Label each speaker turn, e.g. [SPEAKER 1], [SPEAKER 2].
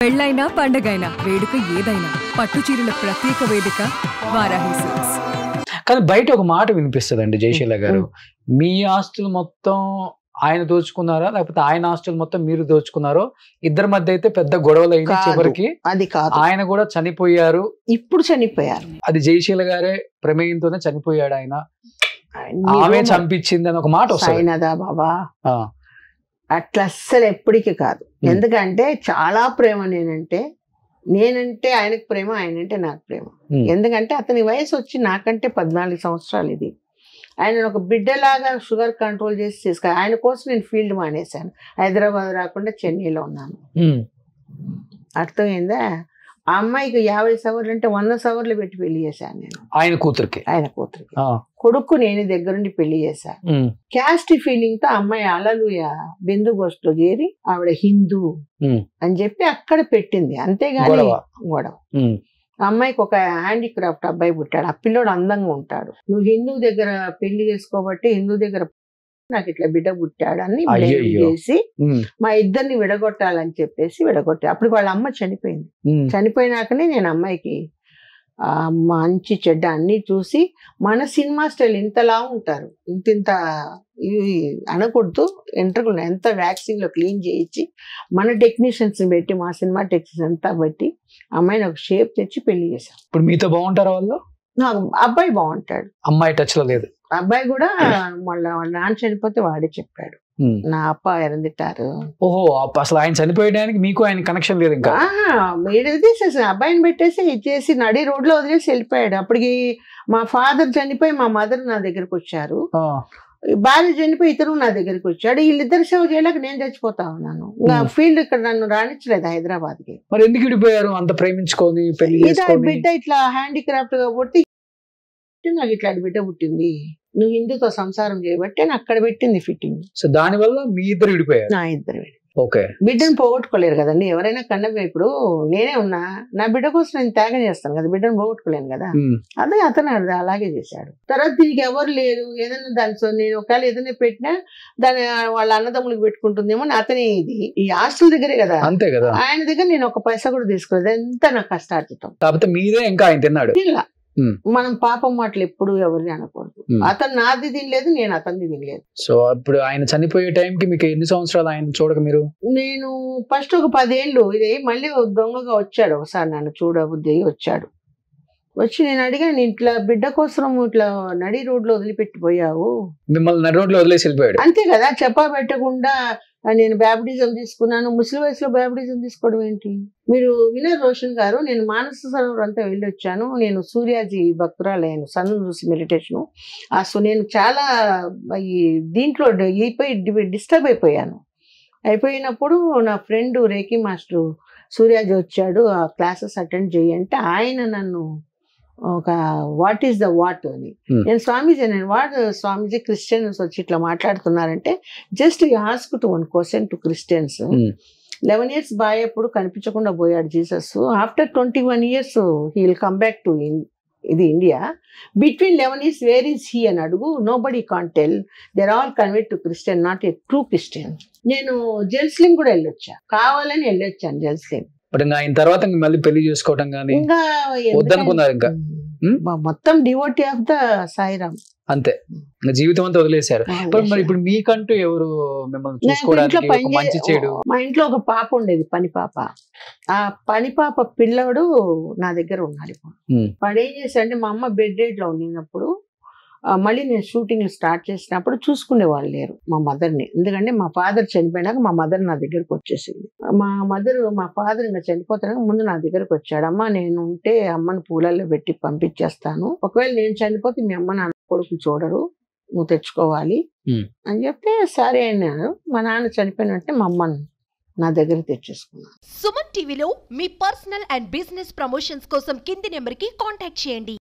[SPEAKER 1] పెళ్ళైనా పండగైనా వేడుక ఏదైనా పట్టు చీరల ప్రత్యేక వేదిక వారాహి సిల్క్స్.
[SPEAKER 2] కానీ బయట ఒక మాట వినిపిస్తుందండి జయశీల గారు, మీ ఆస్తులు మొత్తం ఆయన దోచుకున్నారా లేకపోతే ఆయన ఆస్తులు మొత్తం మీరు దోచుకున్నారో, ఇద్దరి మధ్య అయితే పెద్ద గొడవలు అయిన చివరికి
[SPEAKER 3] అది కాదు,
[SPEAKER 2] ఆయన కూడా చనిపోయారు.
[SPEAKER 3] ఇప్పుడు చనిపోయారు.
[SPEAKER 2] అది జయశీల గారే ప్రమేయంతోనే చనిపోయాడు ఆయన, ఆమె చంపించింది అని ఒక మాట
[SPEAKER 3] వస్తుంది బాబా. అట్లా అస్సలు ఎప్పటికీ కాదు. ఎందుకంటే చాలా ప్రేమ నేనంటే ఆయనకు ప్రేమ, ఆయనంటే నాకు ప్రేమ. ఎందుకంటే అతని వయసు వచ్చి నాకంటే 14 సంవత్సరాలు. ఇది ఆయన ఒక బిడ్డలాగా షుగర్ కంట్రోల్ చేసి తీసుకు, ఆయన కోసం నేను ఫీల్డ్ మానేశాను. హైదరాబాద్ రాకుండా చెన్నైలో ఉన్నాను. అర్థమైందా? ఆ అమ్మాయికి 50 సవర్లు అంటే 100 సవర్లు పెట్టి పెళ్లి చేశాను నేను. ఆయన కూతురికి కొడుకు నేను దగ్గరుండి పెళ్లి చేశాను. క్యాస్ట్ ఫీలింగ్ తో అమ్మాయి అలలుయ బిందు గోష్ఠిలో చేరి ఆవిడ హిందూ అని చెప్పి అక్కడ పెట్టింది. అంతేగాని గొడవ. అమ్మాయికి ఒక హ్యాండీక్రాఫ్ట్ అబ్బాయి పుట్టాడు. ఆ పిల్లోడు అందంగా ఉంటాడు. నువ్వు హిందూ దగ్గర పెళ్లి చేసుకోబట్టి హిందూ దగ్గర నాకు ఇట్లా బిడ్డ పుట్టాడని చేసి మా ఇద్దరిని విడగొట్టాలని చెప్పేసి విడగొట్టా. అప్పుడు వాళ్ళ అమ్మ చనిపోయింది. చనిపోయినాకనే నేను అమ్మాయికి మంచి చెడ్డ అన్ని చూసి, మన సినిమా స్టైల్ ఇంతలా ఉంటారు, ఇంత అనకూడదు, ఎంట్రుకులు ఎంత వ్యాక్సిన్ లో క్లీన్ చేయించి మన టెక్నీషియన్స్ పెట్టి, మా సినిమా టెక్నీషియన్స్ అంతా బట్టి అమ్మాయిని ఒక షేప్ తెచ్చి పెళ్లి చేశాం.
[SPEAKER 2] ఇప్పుడు మీతో బాగుంటారు వాళ్ళు?
[SPEAKER 3] నాకు అబ్బాయి బాగుంటాడు.
[SPEAKER 2] అమ్మాయి టచ్ లో లేదు.
[SPEAKER 3] అబ్బాయి కూడా మళ్ళీ వాళ్ళ నాన్న చనిపోతే వాడే చెప్పాడు, నా అప్ప ఎరందిట్టారు.
[SPEAKER 2] ఓహో, అసలు ఆయన చనిపోయడానికి మీకు ఆయన కనెక్షన్ లేదు ఇంకా?
[SPEAKER 3] తీసేసి అబ్బాయిని పెట్టేసి ఇచ్చేసి నడి రోడ్ లో వదిలేసి వెళ్ళిపోయాడు. అప్పటికి మా ఫాదర్ చనిపోయి మా మదర్ నా దగ్గరకు వచ్చారు. భార్య చనిపోయి ఇతను నా దగ్గరికి వచ్చాడు. వీళ్ళిద్దరు సేవ చేయలేక నేను చచ్చిపోతా ఉన్నాను. ఇంకా ఫీల్డ్ ఇక్కడ నన్ను రాణించలేదు హైదరాబాద్ కి.
[SPEAKER 2] మరి ఎందుకు విడిపోయారు అంత ప్రేమించుకొని?
[SPEAKER 3] బిడ్డ ఇట్లా హ్యాండీక్రాఫ్ట్ గా పుట్టి నాకు ఇట్లా బిడ్డ పుట్టింది, నువ్వు హిందూతో సంసారం చేయబట్టి నాకు అక్కడ పెట్టింది ఫిట్టింగ్.
[SPEAKER 2] సో దాని వల్ల మీ ఇద్దరు విడిపోయారు?
[SPEAKER 3] నా ఇద్దరు.
[SPEAKER 2] ఓకే.
[SPEAKER 3] బిడ్డను పోగొట్టుకోలేరు కదండి ఎవరైనా. కన్నా ఇప్పుడు నేనే ఉన్నా, నా బిడ్డ కోసం నేను త్యాగం చేస్తాను కదా, బిడ్డను పోగొట్టుకోలేను కదా. అదే అతను అలాగే చేశాడు. తర్వాత దీనికి ఎవరు లేరు, ఏదైనా దాని నేను ఒకవేళ ఏదైనా పెట్టినా దాని వాళ్ళ అన్నదమ్ములకు పెట్టుకుంటుందేమో అతనే. ఇది ఈ హాస్టల్ దగ్గరే కదా, అంతే కదా. ఆయన దగ్గర నేను ఒక పైసా కూడా తీసుకోలేదు. ఎంత నాకు కష్టార్జితం.
[SPEAKER 2] కాకపోతే మీదే ఇంకా ఆయన తిన్నాడు.
[SPEAKER 3] ఇలా మనం పాపం మాటలు ఎప్పుడు ఎవరిని అనకూడదు. అతను నాది తినలేదు, నేను అతనిది తినలేదు.
[SPEAKER 2] సో ఇప్పుడు ఆయన చనిపోయే టైంకి మీకు ఎన్ని సంవత్సరాలు ఆయన చూడక మీరు?
[SPEAKER 3] నేను ఫస్ట్ ఒక 10 ఏళ్ళు. ఇది మళ్ళీ దొంగగా వచ్చాడు ఒకసారి, నన్ను చూడబుద్ధి వచ్చాడు. వచ్చి నేను అడిగాను, ఇట్లా బిడ్డ కోసం ఇట్లా నడి రోడ్ లో వదిలిపెట్టిపోయావు.
[SPEAKER 2] మిమ్మల్ని నడి రోడ్ లో వదిలేసి వెళ్ళిపోయాడు?
[SPEAKER 3] అంతే కదా, చెప్పా పెట్టకుండా నేను బ్యాప్టిజం తీసుకున్నాను. ముసలి వయసులో బ్యాప్టిజం తీసుకోవడం ఏంటి? మీరు వినర్ రోషన్ గారు, నేను మానస సరోవర్ అంతా వెళ్ళి వచ్చాను. నేను సూర్యాజీ భక్తురాలయ్యాను, సన్ చూసి మెడిటేషను. సో నేను చాలా ఈ దీంట్లో డిస్టర్బ్ అయిపోయాను. అయిపోయినప్పుడు నా ఫ్రెండ్ రేఖీ మాస్టర్ సూర్యాజీ వచ్చాడు, ఆ క్లాసెస్ అటెండ్ చేయంటే ఆయన నన్ను ఒక వాట్ ఈస్ ద వాట్ అని, నేను స్వామీజీ నేను వాట్ స్వామీజీ క్రిస్టియన్స్ వచ్చి ఇట్లా మాట్లాడుతున్నారంటే, just you ask to 1 question to Christians. 11 years boy ఎప్పుడు కనిపించకుండా పోయాడు Jesus. After 21 years he will come back to ఇది India. Between 11 years where is he అని అడుగు. Nobody can tell. There all convert to Christian, not a true Christian. నేను Jerusalem కూడా వెళ్ళొచ్చా, కావాలని వెళ్ళొచ్చాను జెరూసలేం.
[SPEAKER 2] ఆయన తర్వాత మళ్ళీ పెళ్లి చేసుకోవడం కానీ
[SPEAKER 3] ఇంకా
[SPEAKER 2] వద్దనుకున్నారు? ఇంకా
[SPEAKER 3] మొత్తం డివోటీ ఆఫ్ ద సాయిరామ్,
[SPEAKER 2] అంతే. జీవితం అంతా వదిలేశారు. మరి ఇప్పుడు మీకంటూ ఎవరు మిమ్మల్ని చూసుకోవడానికి మంచి చెడు?
[SPEAKER 3] మా ఇంట్లో ఒక పాప ఉండేది, పని పాప. ఆ పని పాప పిల్లడు నా దగ్గర ఉన్నాడు. ఇప్పుడు వాడు ఏం చేశాడంటే, మా అమ్మ బెడ్ రెడ్ లో ఉండినప్పుడు మళ్ళీ నేను షూటింగ్ స్టార్ట్ చేసినప్పుడు చూసుకునే వాళ్ళు లేరు మా మదర్ని. ఎందుకంటే మా ఫాదర్ చనిపోయినాక మా మదర్ నా దగ్గరకు వచ్చేసింది. మా ఫాదర్ ఇంకా చనిపోతాను ముందు నా దగ్గరకు వచ్చాడు. అమ్మ నేను ఉంటే అమ్మని పూలల్లో పెట్టి పంపించేస్తాను, ఒకవేళ నేను చనిపోతే మీ అమ్మ నాన్న కొడుకు చూడరు, నువ్వు తెచ్చుకోవాలి అని చెప్తే సరే అన్నాను. మా నాన్న చనిపోయినంటే మా అమ్మని నా దగ్గర తెచ్చేసుకున్నాను.
[SPEAKER 4] సుమన్ టీవీలో మీ పర్సనల్ అండ్ బిజినెస్ ప్రమోషన్స్ కోసం కింది నెంబర్కి కాంటాక్ట్ చేయండి.